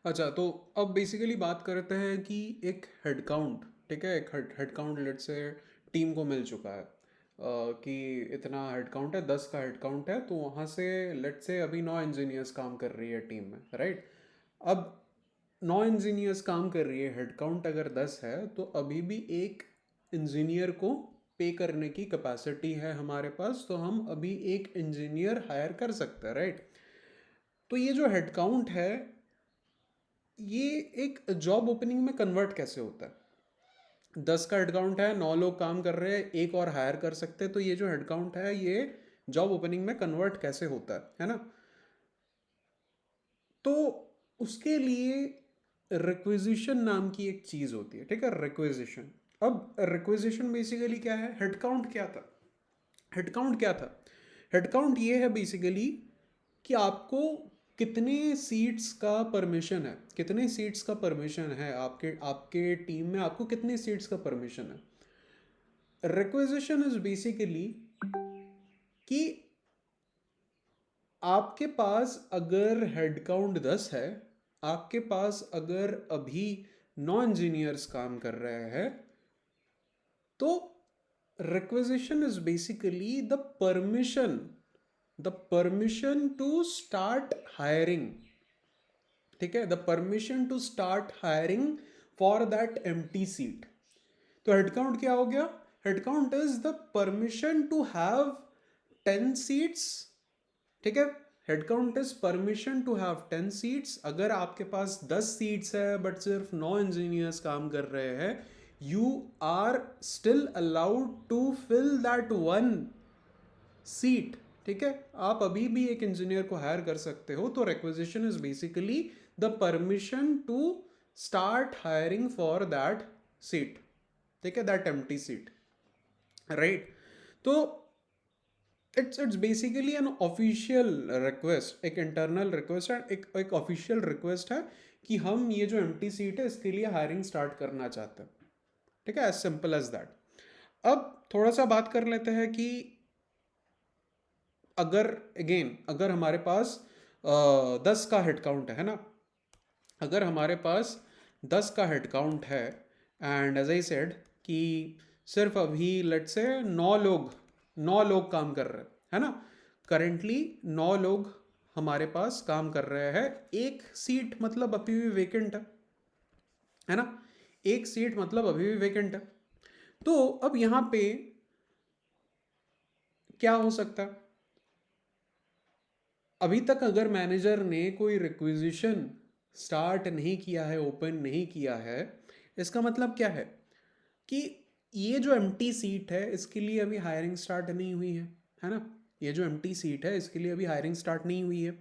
अच्छा, तो अब बेसिकली बात करते हैं कि एक हेड काउंट, ठीक है, एक हेड काउंट लेट से टीम को मिल चुका है कि इतना हेड काउंट है, 10 का हेड काउंट है, तो वहाँ से लेट से अभी 9 इंजीनियर्स काम कर रही है टीम में, राइट। अब 9 इंजीनियर्स काम कर रही है, हेड काउंट अगर 10 है तो अभी भी एक इंजीनियर को पे करने की कैपेसिटी है हमारे पास, तो हम अभी एक इंजीनियर हायर कर सकते हैं, राइट। तो ये जो हेड काउंट है, ये एक जॉब ओपनिंग में कन्वर्ट कैसे होता है? 10 का हेडकाउंट है, 9 लोग काम कर रहे हैं, एक और हायर कर सकते हैं, तो ये जो हेडकाउंट है ये जॉब ओपनिंग में कन्वर्ट कैसे होता है ना? तो उसके लिए रिक्विजिशन नाम की एक चीज होती है, ठीक है, रिक्विजिशन। अब रिक्विजिशन बेसिकली क्या है? हेडकाउंट क्या था? हेडकाउंट क्या था? हेडकाउंट ये है बेसिकली कि आपको कितने सीट्स का परमिशन है, कितने सीट्स का परमिशन है आपके आपके टीम में, आपको कितनी सीट्स का परमिशन है। रिक्वेजिशन इज बेसिकली कि आपके पास अगर हेड काउंट 10 है, आपके पास अगर अभी 9 इंजीनियर्स काम कर रहे हैं, तो requisition is basically the permission to start hiring, ठीक है, the permission to start hiring for that empty seat. तो हेडकाउंट क्या हो गया? Headcount is the permission to have 10 seats, ठीक है। Headcount is permission to have 10 seats. अगर आपके पास 10 सीट्स है बट सिर्फ 9 इंजीनियर्स काम कर रहे हैं, you are still allowed to fill that one seat, ठीक है। आप अभी भी एक इंजीनियर को हायर कर सकते हो। तो requisition is basically the permission to start hiring for that seat, ठीक है, दैट एम्प्टी सीट, राइट। तो it's basically an official request, एक इंटरनल रिक्वेस्ट है, एक ऑफिशियल रिक्वेस्ट है कि हम ये जो एम्प्टी सीट है इसके लिए हायरिंग स्टार्ट करना चाहते हैं, ठीक है, एज सिंपल एज दैट। अब थोड़ा सा बात कर लेते हैं कि अगर अगेन अगर हमारे पास 10 का हेड काउंट है ना, अगर हमारे पास 10 का हेड काउंट है एंड एज आई सेड कि सिर्फ अभी लेट से 9 लोग काम कर रहे हैं, है ना। करेंटली 9 लोग हमारे पास काम कर रहे हैं, एक सीट मतलब अभी भी वेकेंट है ना, एक सीट मतलब अभी भी वेकेंट है। तो अब यहां पे क्या हो सकता है? अभी तक अगर मैनेजर ने कोई रिक्विजिशन स्टार्ट नहीं किया है, ओपन नहीं किया है, इसका मतलब क्या है कि ये जो एम्प्टी सीट है इसके लिए अभी हायरिंग स्टार्ट नहीं हुई है ना। ये जो एम्प्टी सीट है इसके लिए अभी हायरिंग स्टार्ट नहीं हुई है।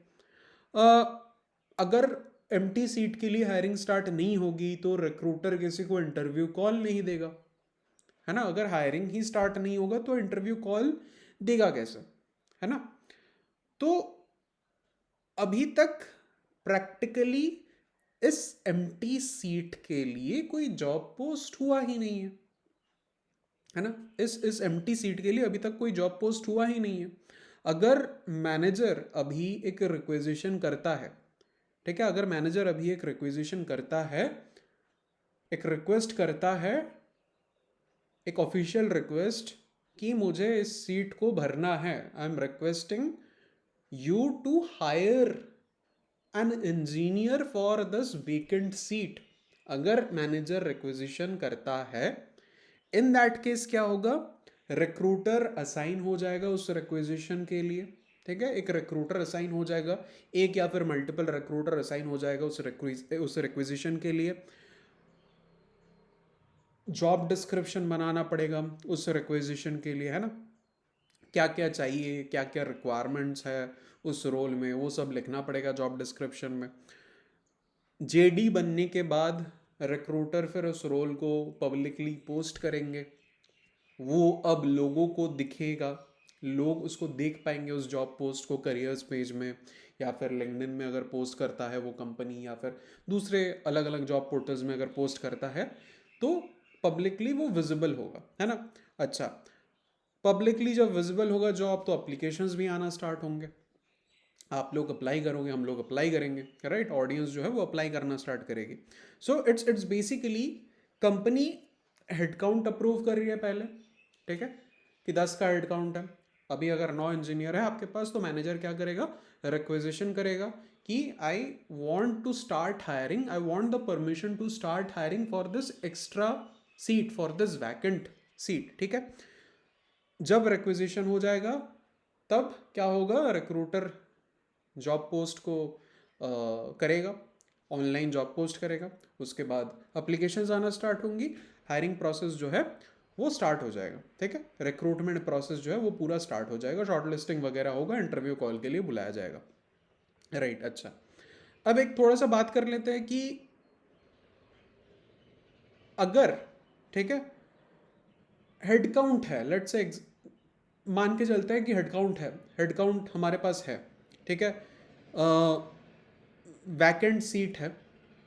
अगर एम्प्टी सीट के लिए हायरिंग स्टार्ट नहीं होगी तो रिक्रूटर किसी को इंटरव्यू कॉल नहीं देगा, है ना। अगर हायरिंग ही स्टार्ट नहीं होगा तो इंटरव्यू कॉल देगा कैसे, है ना। तो अभी तक प्रैक्टिकली इस एम्प्टी सीट के लिए कोई जॉब पोस्ट हुआ ही नहीं है ना। इस एम्प्टी सीट के लिए अभी तक कोई जॉब पोस्ट हुआ ही नहीं है। अगर मैनेजर अभी एक रिक्वेजिशन करता है, ठीक है, अगर मैनेजर अभी एक रिक्वेजिशन करता है, एक रिक्वेस्ट करता है, एक ऑफिशियल रिक्वेस्ट कि मुझे इस सीट को भरना है, I am requesting you to hire an engineer for this vacant seat. अगर मैनेजर रिक्वेजिशन करता है, इन दैट केस क्या होगा? रिक्रूटर असाइन हो जाएगा उस रिक्वेजिशन के लिए, ठीक है, एक रिक्रूटर असाइन हो जाएगा, एक या फिर मल्टीपल रिक्रूटर असाइन हो जाएगा उस रिक्वेजिशन के लिए। जॉब डिस्क्रिप्शन बनाना पड़ेगा उस रिक्वेजिशन के लिए, है ना। क्या क्या चाहिए, क्या क्या रिक्वायरमेंट्स है उस रोल में, वो सब लिखना पड़ेगा जॉब डिस्क्रिप्शन में। जेडी बनने के बाद रिक्रूटर फिर उस रोल को पब्लिकली पोस्ट करेंगे, वो अब लोगों को दिखेगा, लोग उसको देख पाएंगे उस जॉब पोस्ट को करियर्स पेज में, या फिर लिंक्डइन में अगर पोस्ट करता है वो कंपनी, या फिर दूसरे अलग अलग जॉब पोर्टल्स में अगर पोस्ट करता है, तो पब्लिकली वो विजिबल होगा, है ना। अच्छा, पब्लिकली जब विजिबल होगा जॉब तो अप्लीकेशंस भी आना स्टार्ट होंगे। आप लोग अप्लाई करोगे, हम लोग अप्लाई करेंगे, राइट, ऑडियंस जो है वो अप्लाई करना स्टार्ट करेगी. So it's basically company headcount approve कर रही है पहले, ठीक है, कि 10 का हेडकाउंट है. अभी अगर 9 इंजीनियर है आपके पास तो मैनेजर क्या करेगा, रिक्वेजिशन करेगा कि I want to start hiring, I want the permission to start hiring for this extra seat, for this vacant seat, ठीक है. जब रिक्वेजिशन हो जाएगा तब क्या होगा, रिक्रूटर जॉब पोस्ट को करेगा, ऑनलाइन जॉब पोस्ट करेगा, उसके बाद अप्लीकेशंस आना स्टार्ट होंगी, हायरिंग प्रोसेस जो है वो स्टार्ट हो जाएगा, ठीक है. रिक्रूटमेंट प्रोसेस जो है वो पूरा स्टार्ट हो जाएगा, शॉर्ट लिस्टिंग वगैरह होगा, इंटरव्यू कॉल के लिए बुलाया जाएगा, राइट. अच्छा, अब एक थोड़ा सा बात कर लेते हैं कि अगर, ठीक है, हेडकाउंट है, लेट्स से मान के चलते हैं कि हेडकाउंट है, हेडकाउंट हमारे पास है, ठीक है, वैकेंट सीट है,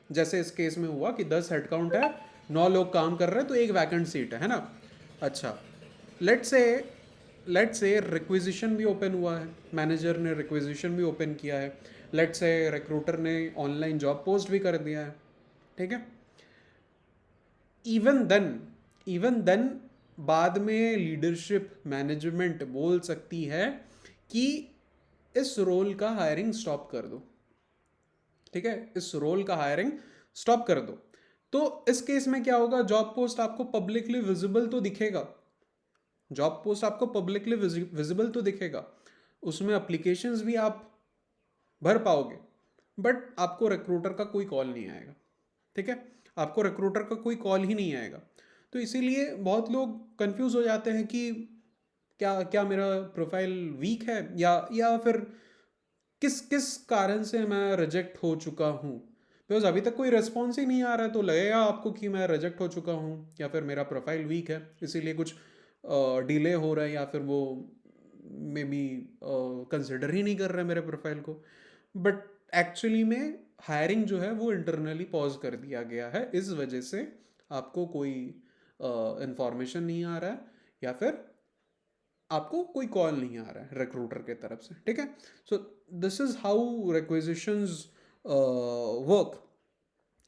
जैसे इस केस में हुआ कि 10 हेडकाउंट है, 9 लोग काम कर रहे हैं तो एक वैकेंट सीट है ना. अच्छा, लेट्स से रिक्वेजिशन भी ओपन हुआ है, मैनेजर ने रिक्वेजिशन भी ओपन किया है, लेट्स से रिक्रूटर ने ऑनलाइन जॉब पोस्ट भी कर दिया है, ठीक है. इवन देन बाद में लीडरशिप मैनेजमेंट बोल सकती है कि इस रोल का हायरिंग स्टॉप कर दो, ठीक है, इस रोल का हायरिंग स्टॉप कर दो. तो इस केस में क्या होगा, जॉब पोस्ट आपको पब्लिकली विजिबल तो दिखेगा, जॉब पोस्ट आपको पब्लिकली विजिबल तो दिखेगा, उसमें अप्लीकेशंस भी आप भर पाओगे, बट आपको रिक्रूटर का कोई कॉल नहीं आएगा, ठीक है, आपको रिक्रूटर का कोई कॉल ही नहीं आएगा. तो इसीलिए बहुत लोग कंफ्यूज हो जाते हैं कि क्या क्या मेरा प्रोफाइल वीक है, या फिर किस किस कारण से मैं रिजेक्ट हो चुका हूँ. बिकॉज अभी तक कोई रिस्पॉन्स ही नहीं आ रहा है, तो लगेगा आपको कि मैं रिजेक्ट हो चुका हूँ या फिर मेरा प्रोफाइल वीक है, इसीलिए कुछ डिले हो रहा है, या फिर वो मे बी कंसिडर ही नहीं कर रहे मेरे प्रोफाइल को. बट एक्चुअली में हायरिंग जो है वो इंटरनली पॉज कर दिया गया है, इस वजह से आपको कोई इंफॉर्मेशन नहीं आ रहा है, या फिर आपको कोई कॉल नहीं आ रहा है रिक्रूटर के तरफ से, ठीक है. So this is how requisitions work.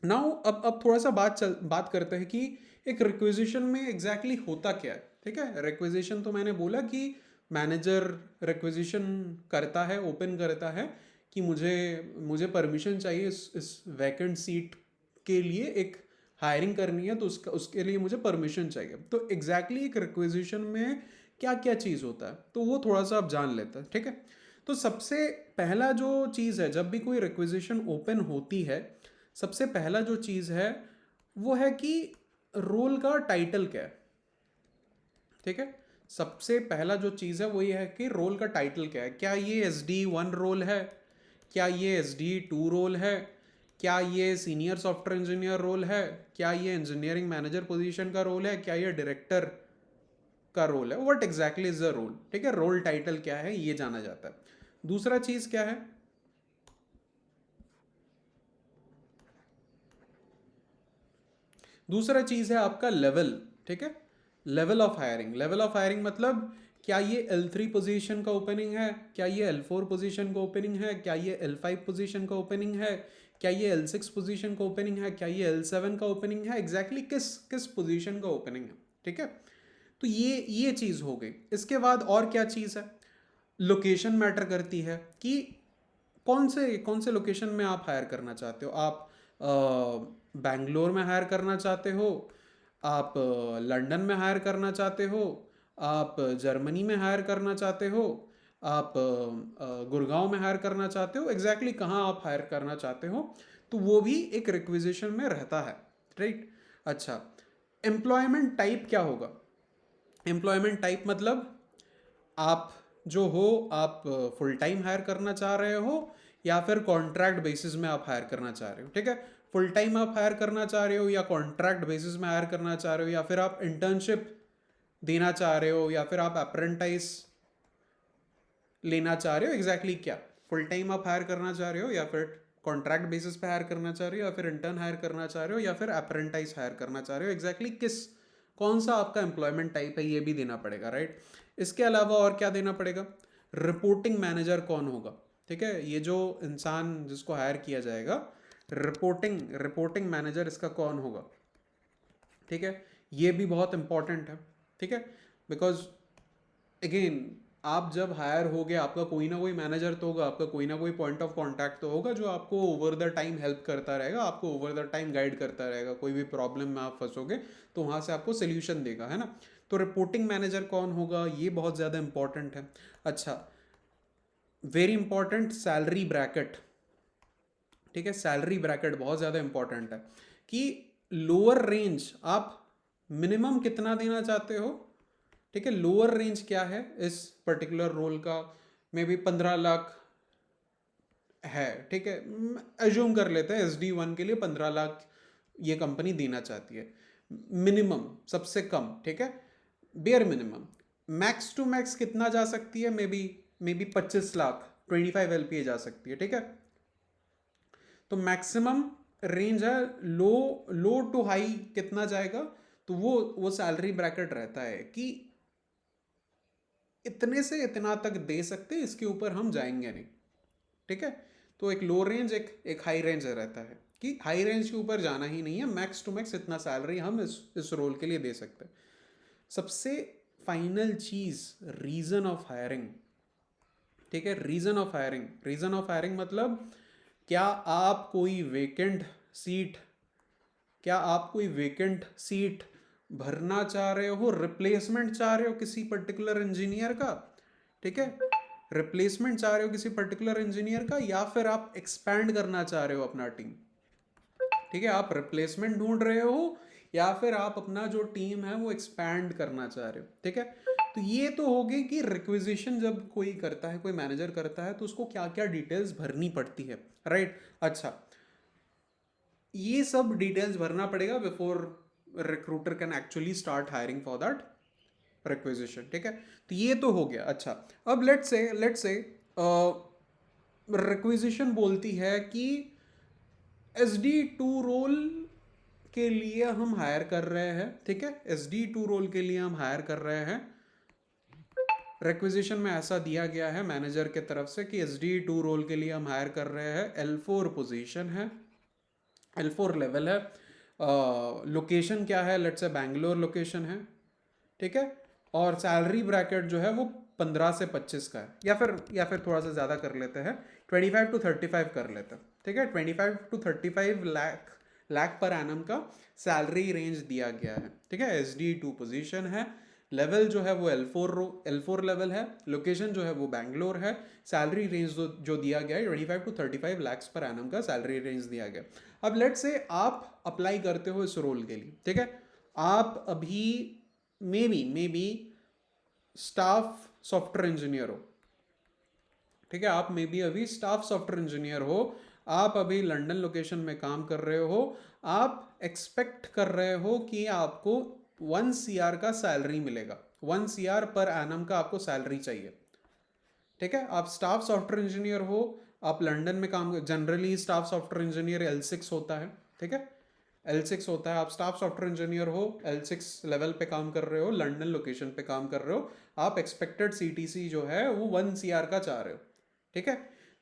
Now अब थोड़ा सा बात करते हैं कि एक रिक्वेजिशन में एग्जैक्टली होता क्या है, ठीक है. रिक्वेजिशन तो मैंने बोला कि मैनेजर रिक्वेजिशन करता है, ओपन करता है कि मुझे परमिशन चाहिए इस वैकेंट सीट के लिए, एक हायरिंग करनी है तो उसके लिए मुझे परमिशन चाहिए. तो एग्जैक्टली एक रिक्वेजिशन में क्या क्या चीज़ होता है, तो वो थोड़ा सा आप जान लेते हैं, ठीक है. तो सबसे पहला जो चीज़ है, जब भी कोई रिक्वेजिशन ओपन होती है, सबसे पहला जो चीज़ है वो है कि रोल का टाइटल क्या है, ठीक है. सबसे पहला जो चीज़ है वो ये है कि रोल का टाइटल क्या है. क्या ये SD1 रोल है, क्या ये SD2 रोल है, क्या ये सीनियर सॉफ्टवेयर इंजीनियर रोल है, क्या ये इंजीनियरिंग मैनेजर पोजीशन का रोल है, क्या ये डायरेक्टर का रोल है, what exactly is the role, ठीक है. रोल टाइटल क्या है ये जाना जाता है. दूसरा चीज़ क्या है, दूसरा चीज़ है आपका लेवल, ठीक है. Level of hiring, level of hiring मतलब क्या ये L3 पोजीशन का ओपनिंग है, क्या ये L4 पोजीशन का ओपनिंग है, क्या ये L5 पोजीशन का ओपनिंग है, क्या ये L6 पोजीशन का ओपनिंग है, क्या ये L7 का ओपनिंग है, एग्जैक्टली किस किस पोजीशन का ओपनिंग है, ठीक है. तो ये चीज़ हो गई. इसके बाद और क्या चीज़ है, लोकेशन मैटर करती है कि कौन से लोकेशन में आप हायर करना चाहते हो. आप बैंगलोर में हायर करना चाहते हो, आप लंदन में हायर करना चाहते हो, आप जर्मनी में हायर करना चाहते हो, आप गुड़गांव में हायर करना चाहते हो, एग्जैक्टली कहाँ आप हायर करना चाहते हो, तो वो भी एक रिक्वेजिशन में रहता है, राइट. अच्छा, एम्प्लॉयमेंट टाइप क्या होगा. एम्प्लॉयमेंट टाइप मतलब आप जो हो, आप फुल टाइम हायर करना चाह रहे हो या फिर कॉन्ट्रैक्ट बेसिस में आप हायर करना चाह रहे हो, ठीक है. फुल टाइम आप हायर करना चाह रहे हो या कॉन्ट्रैक्ट बेसिस में हायर करना चाह रहे हो, या फिर आप इंटर्नशिप देना चाह रहे हो, या फिर आप अप्रेंटाइज लेना चाह रहे हो, एग्जैक्टली क्या फुल टाइम आप हायर करना चाह रहे हो, या फिर कॉन्ट्रैक्ट बेसिस पे हायर करना चाह रहे हो, या फिर इंटर्न हायर करना चाह रहे हो, या फिर अप्रेंटाइज हायर करना चाह रहे हो, एग्जैक्टली कौन सा आपका एम्प्लॉयमेंट टाइप है ये भी देना पड़ेगा, राइट. इसके अलावा और क्या देना पड़ेगा, रिपोर्टिंग मैनेजर कौन होगा, ठीक है, ये जो इंसान जिसको हायर किया जाएगा, रिपोर्टिंग मैनेजर, इसका कौन होगा, ठीक है, ये भी बहुत इंपॉर्टेंट है, ठीक है, बिकॉज अगेन आप जब हायर हो गए, आपका कोई ना कोई मैनेजर तो होगा, आपका कोई ना कोई पॉइंट ऑफ कांटेक्ट तो होगा, जो आपको ओवर द टाइम हेल्प करता रहेगा, आपको ओवर द टाइम गाइड करता रहेगा, कोई भी प्रॉब्लम में आप फंसोगे तो वहाँ से आपको सोल्यूशन देगा, है ना। तो रिपोर्टिंग मैनेजर कौन होगा, ये बहुत ज़्यादा इंपॉर्टेंट है। अच्छा, वेरी इंपॉर्टेंट, सैलरी ब्रैकेट, ठीक है, सैलरी ब्रैकेट बहुत ज़्यादा इंपॉर्टेंट है कि लोअर रेंज आप मिनिमम कितना देना चाहते हो, ठीक है, लोअर रेंज क्या है इस पर्टिकुलर रोल का, मे बी 15 लाख है, ठीक है, एज्यूम कर लेते हैं SD1 के लिए 15 लाख ये कंपनी देना चाहती है, मिनिमम, सबसे कम, ठीक है, bare minimum. Max to max कितना जा सकती है, मे बी 25 लाख, 25 LPA जा सकती है, ठीक है। तो मैक्सिमम रेंज है, लो टू हाई कितना जाएगा, तो वो सैलरी ब्रैकेट रहता है कि इतने से इतना तक दे सकते, इसके ऊपर हम जाएंगे नहीं, ठीक है। तो एक लो रेंज, एक हाई रेंज रहता है कि हाई रेंज के ऊपर जाना ही नहीं है, मैक्स टू मैक्स इतना सैलरी हम इस रोल के लिए दे सकते हैं। सबसे फाइनल चीज, रीजन ऑफ हायरिंग, ठीक है, रीजन ऑफ हायरिंग मतलब क्या आप कोई वेकेंट सीट, क्या आप कोई वेकेंट सीट भरना चाह रहे हो, रिप्लेसमेंट चाह रहे हो किसी पर्टिकुलर इंजीनियर का, ठीक है, रिप्लेसमेंट चाह रहे हो किसी पर्टिकुलर इंजीनियर का, या फिर आप एक्सपैंड करना चाह रहे हो अपना टीम, ठीक है, आप रिप्लेसमेंट ढूंढ रहे हो या फिर आप अपना जो टीम है वो एक्सपैंड करना चाह रहे हो, ठीक है। तो ये तो हो गई कि रिक्विजिशन जब कोई करता है, कोई मैनेजर करता है, तो उसको क्या क्या डिटेल्स भरनी पड़ती है, राइट। अच्छा, ये सब डिटेल्स भरना पड़ेगा before recruiter can actually start hiring for that requisition, ठीक है। तो ये तो हो गया। अच्छा, अब लेट्स से रिक्विजिशन बोलती है कि SD2 रोल के लिए हम हायर कर रहे हैं, ठीक है, SD2 रोल के लिए हम हायर कर रहे हैं, रिक्विजिशन में ऐसा दिया गया है मैनेजर के तरफ से कि SD2 रोल के लिए हम हायर कर रहे हैं, L4 पोजीशन है, L4 लेवल है, लोकेशन क्या है, लेट्स से बैंगलोर लोकेशन है, ठीक है, और सैलरी ब्रैकेट जो है वो 15 से 25 का है, या फिर थोड़ा सा ज़्यादा कर लेते हैं, 25 to 35 कर लेते हैं, ठीक है, 25 to 35 लाख पर एनम का सैलरी रेंज दिया गया है, ठीक है। SD2 पोजीशन है, लेवल जो है वो L4 लेवल है, लोकेशन जो है वो बैंगलोर है, सैलरी रेंज जो दिया गया है 25 to 35 लाख पर एनम का सैलरी रेंज दिया गया। अब लेट्स से आप अप्लाई करते हो इस रोल के लिए, ठीक है, आप अभी may be staff software engineer हो, ठीक है, आप मे बी अभी स्टाफ सॉफ्टवेयर इंजीनियर हो, आप अभी लंदन लोकेशन में काम कर रहे हो, आप एक्सपेक्ट कर रहे हो कि आपको 1 CR का सैलरी मिलेगा, 1 CR पर एनम का आपको सैलरी चाहिए, ठीक है, आप स्टाफ सॉफ्टवेयर इंजीनियर हो, आप लंदन में काम, generally staff software engineer L6 होता है, ठीक है, L6 होता है, आप स्टाफ सॉफ्टवेयर इंजीनियर हो, L6 लेवल पे काम कर रहे हो, लंदन लोकेशन पे काम कर रहे हो, आप एक्सपेक्टेड CTC जो है वो 1 CR का चाह रहे हो, ठीक है।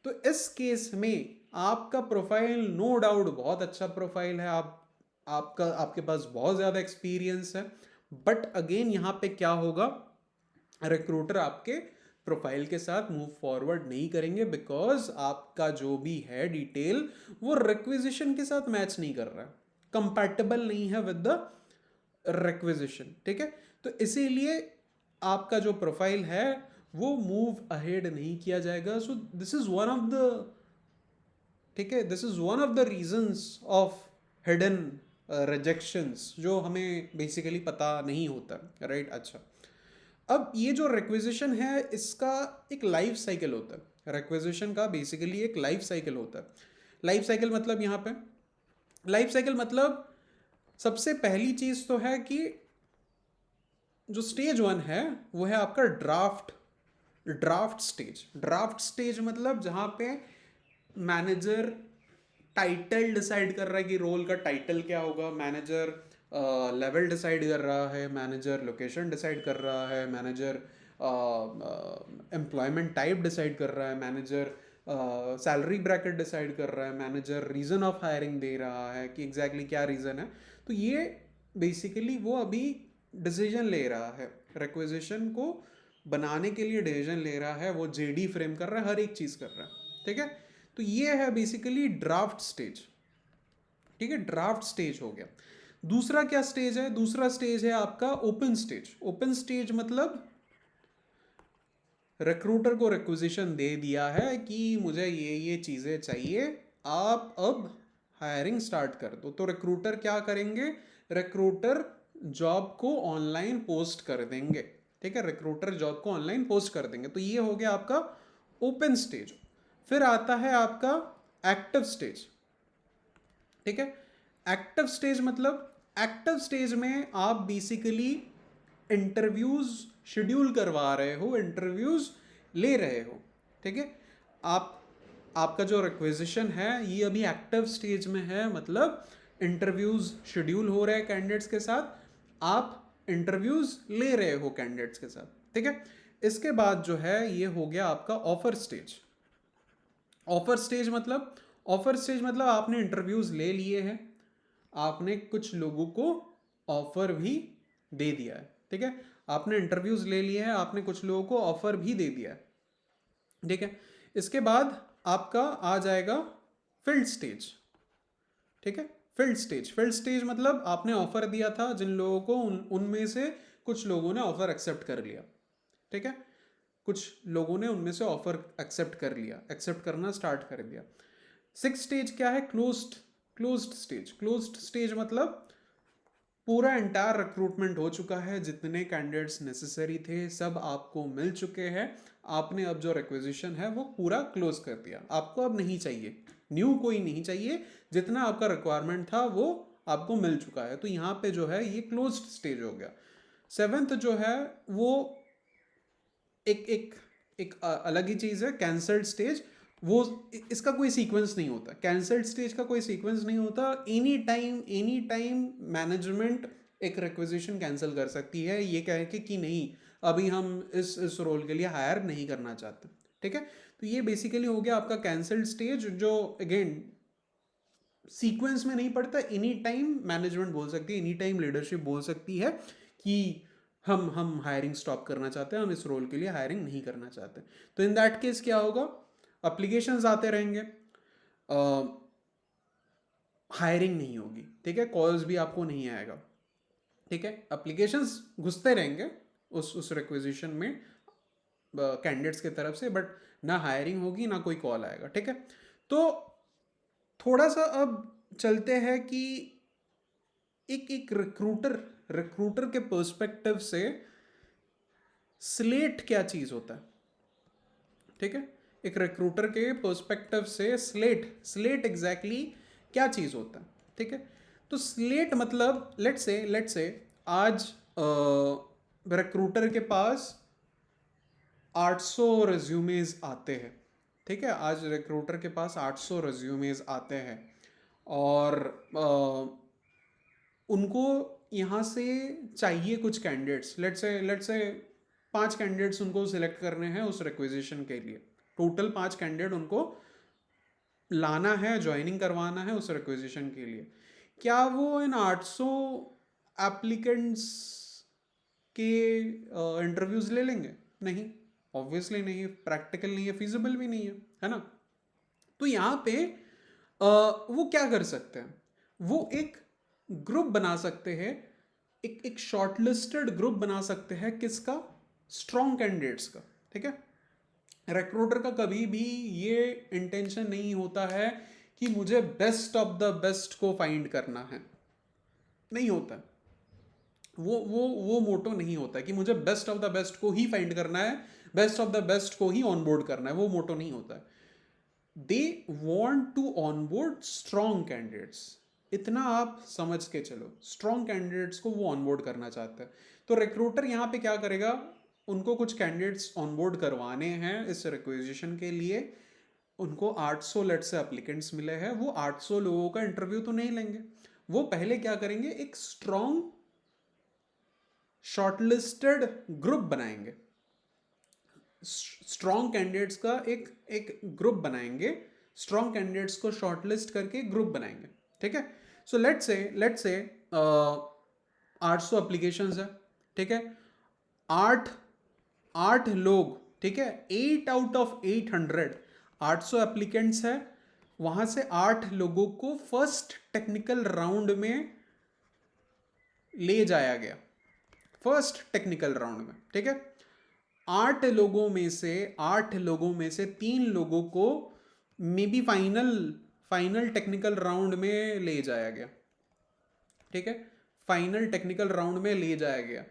तो इस केस में आपका प्रोफाइल नो डाउट बहुत अच्छा प्रोफाइल है, आपके पास बहुत ज़्यादा एक्सपीरियंस है, बट अगेन यहाँ पे क्या होगा, रिक्रूटर आपके प्रोफाइल के साथ मूव फॉरवर्ड नहीं करेंगे, बिकॉज आपका जो भी है डिटेल वो रिक्विजिशन के साथ मैच नहीं कर रहा है, कंपैटिबल नहीं है विद द रिक्विजिशन, ठीक है। तो इसीलिए आपका जो प्रोफाइल है वो मूव अहेड नहीं किया जाएगा। सो this is one of the, ठीक है, this is one of the reasons of hidden rejections जो हमें बेसिकली पता नहीं होता, राइट। अच्छा, अब ये जो रिक्विजिशन है इसका एक लाइफ साइकिल होता है, रिक्विजिशन का बेसिकली एक लाइफ साइकिल होता है। लाइफ साइकिल मतलब यहाँ पे, लाइफ साइकिल मतलब सबसे पहली चीज तो है कि जो स्टेज 1 है वो है आपका ड्राफ्ट स्टेज मतलब जहाँ पे मैनेजर टाइटल डिसाइड कर रहा है कि रोल का टाइटल क्या होगा, मैनेजर लेवल डिसाइड कर रहा है, मैनेजर लोकेशन डिसाइड कर रहा है, मैनेजर एम्प्लॉयमेंट टाइप डिसाइड कर रहा है, मैनेजर सैलरी ब्रैकेट डिसाइड कर रहा है, मैनेजर रीज़न ऑफ हायरिंग दे रहा है कि एग्जैक्टली क्या रीज़न है। तो ये बेसिकली वो अभी डिसीजन ले रहा है, रिक्वेजिशन को बनाने के लिए डिसीजन ले रहा है, वो जेडी फ्रेम कर रहा है, हर एक चीज़ कर रहा है, ठीक है। तो ये है बेसिकली ड्राफ्ट स्टेज, ठीक है, ड्राफ्ट स्टेज हो गया। दूसरा क्या स्टेज है? दूसरा स्टेज है आपका ओपन स्टेज। ओपन स्टेज मतलब रिक्रूटर को रिक्वेजिशन दे दिया है कि मुझे ये चीज़ें चाहिए, आप अब हायरिंग स्टार्ट कर दो। तो रिक्रूटर क्या करेंगे? रिक्रूटर जॉब को ऑनलाइन पोस्ट कर देंगे, ठीक है, रिक्रूटर जॉब को ऑनलाइन पोस्ट कर देंगे। तो ये हो गया आपका ओपन स्टेज। फिर आता है आपका एक्टिव स्टेज, ठीक है। एक्टिव स्टेज मतलब एक्टिव स्टेज में आप बेसिकली इंटरव्यूज शेड्यूल करवा रहे हो, इंटरव्यूज ले रहे हो, ठीक है। आप आपका जो रिक्वेजिशन है ये अभी एक्टिव स्टेज में है, मतलब इंटरव्यूज शेड्यूल हो रहे हैं कैंडिडेट्स के साथ, आप इंटरव्यूज ले रहे हो कैंडिडेट्स के साथ, ठीक है। इसके बाद जो है ये हो गया आपका ऑफर स्टेज। ऑफर स्टेज मतलब, ऑफर स्टेज मतलब आपने इंटरव्यूज ले लिए हैं, आपने कुछ लोगों को ऑफर भी दे दिया है, ठीक है। आपने इंटरव्यूज ले लिए हैं, आपने कुछ लोगों को ऑफर भी दे दिया है, ठीक है। इसके बाद आपका आ जाएगा फील्ड स्टेज, ठीक है। फील्ड स्टेज, फील्ड स्टेज मतलब आपने ऑफर दिया था जिन लोगों को, उनमें से कुछ लोगों ने ऑफर एक्सेप्ट कर लिया, ठीक है। कुछ लोगों ने उनमें से ऑफर एक्सेप्ट कर लिया, एक्सेप्ट करना स्टार्ट कर दिया। सिक्स स्टेज क्या है? Closed, closed stage. Closed stage मतलब पूरा एंटायर रिक्रूटमेंट हो चुका है, जितने कैंडिडेट्स नेसेसरी थे सब आपको मिल चुके हैं, आपने अब जो रिक्वेजिशन है वो पूरा क्लोज कर दिया, आपको अब नहीं चाहिए, न्यू कोई नहीं चाहिए, जितना आपका रिक्वायरमेंट था वो आपको मिल चुका है। तो यहाँ पे जो है ये क्लोज्ड स्टेज हो गया। सेवेंथ जो है वो एक एक एक अलग ही चीज़ है, कैंसल्ड स्टेज। वो इसका कोई सीक्वेंस नहीं होता, कैंसल्ड स्टेज का कोई सीक्वेंस नहीं होता। एनी टाइम मैनेजमेंट एक रिक्वेजिशन कैंसिल कर सकती है ये कह के कि नहीं अभी हम इस रोल के लिए हायर नहीं करना चाहते, ठीक है। तो ये बेसिकली हो गया आपका कैंसल्ड स्टेज, जो अगेन सीक्वेंस में नहीं पड़ता। एनी टाइम मैनेजमेंट बोल सकती है, एनी टाइम लीडरशिप बोल सकती है कि हम हायरिंग स्टॉप करना चाहते हैं, हम इस रोल के लिए हायरिंग नहीं करना चाहते। तो इन दैट केस क्या होगा? अप्लीकेशंस आते रहेंगे, हायरिंग नहीं होगी, ठीक है, कॉल्स भी आपको नहीं आएगा, ठीक है। अप्लीकेशंस घुसते रहेंगे उस रिक्वेजिशन में कैंडिडेट्स की तरफ से, बट ना हायरिंग होगी ना कोई कॉल आएगा, ठीक है। तो थोड़ा सा अब चलते हैं कि एक रिक्रूटर के पर्सपेक्टिव से स्लेट क्या चीज़ होता है, ठीक है। एक रिक्रूटर के पर्सपेक्टिव से स्लेट, स्लेट एग्जैक्टली क्या चीज़ होता है, ठीक है। तो स्लेट मतलब लेट से आज रिक्रूटर के पास 800 रिज्यूमेज आते हैं, ठीक है। आज रिक्रूटर के पास 800 रिज्यूमेज आते हैं और उनको यहाँ से चाहिए कुछ कैंडिडेट्स, लेट से 5 कैंडिडेट्स उनको सिलेक्ट करने हैं उस रिक्वेजिशन के लिए, टोटल 5 कैंडिडेट उनको लाना है, ज्वाइनिंग करवाना है उस रिक्वेजिशन के लिए। क्या वो इन 800 एप्लीकेंट्स के इंटरव्यूज ले लेंगे? नहीं, ऑब्वियसली नहीं, प्रैक्टिकल नहीं है, फिजिबल भी नहीं है ना। तो यहाँ पे वो क्या कर सकते हैं? वो एक ग्रुप बना सकते हैं, एक शॉर्टलिस्टेड ग्रुप बना सकते हैं, किसका? स्ट्रॉन्ग कैंडिडेट्स का, ठीक है। रिक्रूटर का कभी भी ये इंटेंशन नहीं होता है कि मुझे बेस्ट ऑफ द बेस्ट को फाइंड करना है, नहीं होता। वो मोटो नहीं होता कि मुझे बेस्ट ऑफ द बेस्ट को ही फाइंड करना है, बेस्ट ऑफ द बेस्ट को ही ऑनबोर्ड करना है, वो मोटो नहीं होता है। They want to onboard strong candidates, इतना आप समझ के चलो, स्ट्रॉन्ग कैंडिडेट्स को वो ऑनबोर्ड करना चाहता है। तो रिक्रूटर यहाँ पे क्या करेगा? उनको कुछ कैंडिडेट्स ऑनबोर्ड करवाने हैं इस रिक्वेजिशन के लिए, उनको 800 लेट से एप्लीकेंट्स मिले हैं, वो 800 लोगों का इंटरव्यू तो नहीं लेंगे, वो पहले क्या करेंगे? एक स्ट्रॉन्ग शॉर्टलिस्टेड ग्रुप बनाएंगे। स्ट्रॉन्ग कैंडिडेट्स का एक एक ग्रुप बनाएंगे, स्ट्रॉन्ग कैंडिडेट्स को शॉर्टलिस्ट करके ग्रुप बनाएंगे, ठीक है। सो लेट्स से 800 एप्लीकेशंस है, ठीक है। आठ आठ लोग, ठीक है, 8 आउट ऑफ 800, 800 एप्लीकेंट्स है, वहां से 8 लोगों को फर्स्ट टेक्निकल राउंड में ले जाया गया, फर्स्ट टेक्निकल राउंड में, ठीक है। 8 लोगों में से 3 लोगों को may be final final technical round में ले जाया गया, ठीक है। फाइनल टेक्निकल राउंड में ले जाया गया।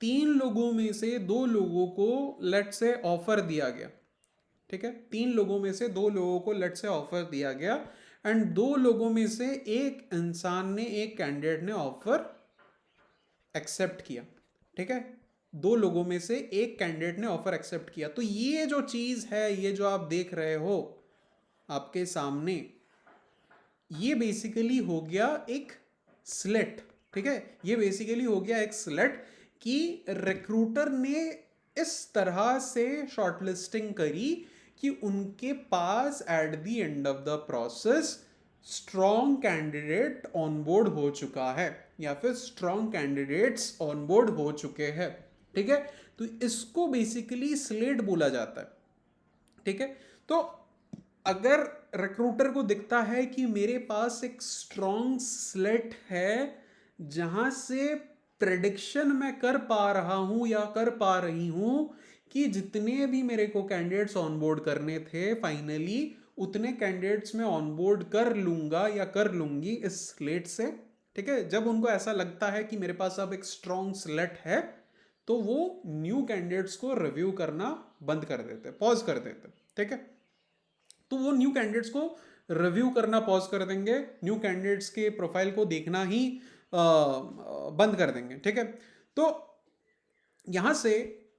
3 लोगों में से 2 लोगों को लेट से ऑफर दिया गया, ठीक है। 3 लोगों में से 2 लोगों को लेट से ऑफर दिया गया, एंड 2 लोगों में से एक इंसान ने, एक कैंडिडेट ने ऑफर एक्सेप्ट किया, ठीक है। 2 लोगों में से एक कैंडिडेट ने ऑफर एक्सेप्ट किया। तो ये जो चीज है, ये जो आप देख रहे हो आपके सामने, ये बेसिकली हो गया एक स्लेट, ठीक है। ये बेसिकली हो गया एक स्लेट कि रिक्रूटर ने इस तरह से शॉर्टलिस्टिंग करी कि उनके पास at the end of the process strong candidate onboard हो चुका है, या फिर स्ट्रॉन्ग कैंडिडेट्स ऑनबोर्ड हो चुके हैं, ठीक है। तो इसको बेसिकली स्लेट बोला जाता है, ठीक है। तो अगर रिक्रूटर को दिखता है कि मेरे पास एक स्ट्रॉन्ग स्लेट है जहां से प्रेडिक्शन मैं कर पा रहा हूं या कर पा रही हूं कि जितने भी मेरे को कैंडिडेट्स ऑनबोर्ड करने थे फाइनली उतने कैंडिडेट्स में ऑनबोर्ड कर लूंगा या कर लूंगी इस स्लेट से, ठीक है। जब उनको ऐसा लगता है कि मेरे पास अब एक स्ट्रॉन्ग स्लेट है, तो वो न्यू कैंडिडेट्स को रिव्यू करना बंद कर देते, पॉज कर देते, ठीक है। तो वो न्यू कैंडिडेट्स को रिव्यू करना पॉज कर देंगे, न्यू कैंडिडेट्स के प्रोफाइल को देखना ही बंद कर देंगे, ठीक है। तो यहां से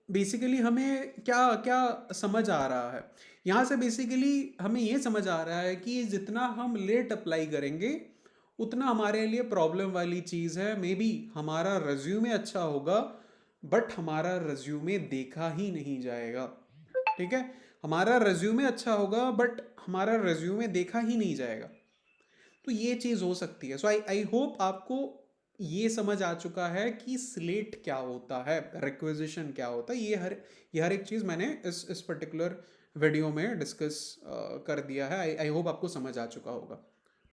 बेसिकली हमें क्या क्या समझ आ रहा है, यहां से बेसिकली हमें ये समझ आ रहा है कि जितना हम लेट अप्लाई करेंगे उतना हमारे लिए प्रॉब्लम वाली चीज़ है। मे बी हमारा रिज्यूमे अच्छा होगा बट हमारा रिज्यूमे देखा ही नहीं जाएगा, ठीक है। हमारा रिज्यूमे अच्छा होगा बट हमारा रिज्यूमे देखा ही नहीं जाएगा। तो ये चीज़ हो सकती है। सो आई होप आपको ये समझ आ चुका है कि स्लेट क्या होता है, रिक्वेजिशन क्या होता है। ये हर एक चीज़ मैंने इस पर्टिकुलर वीडियो में डिस्कस कर दिया है। आई होप आपको समझ आ चुका होगा।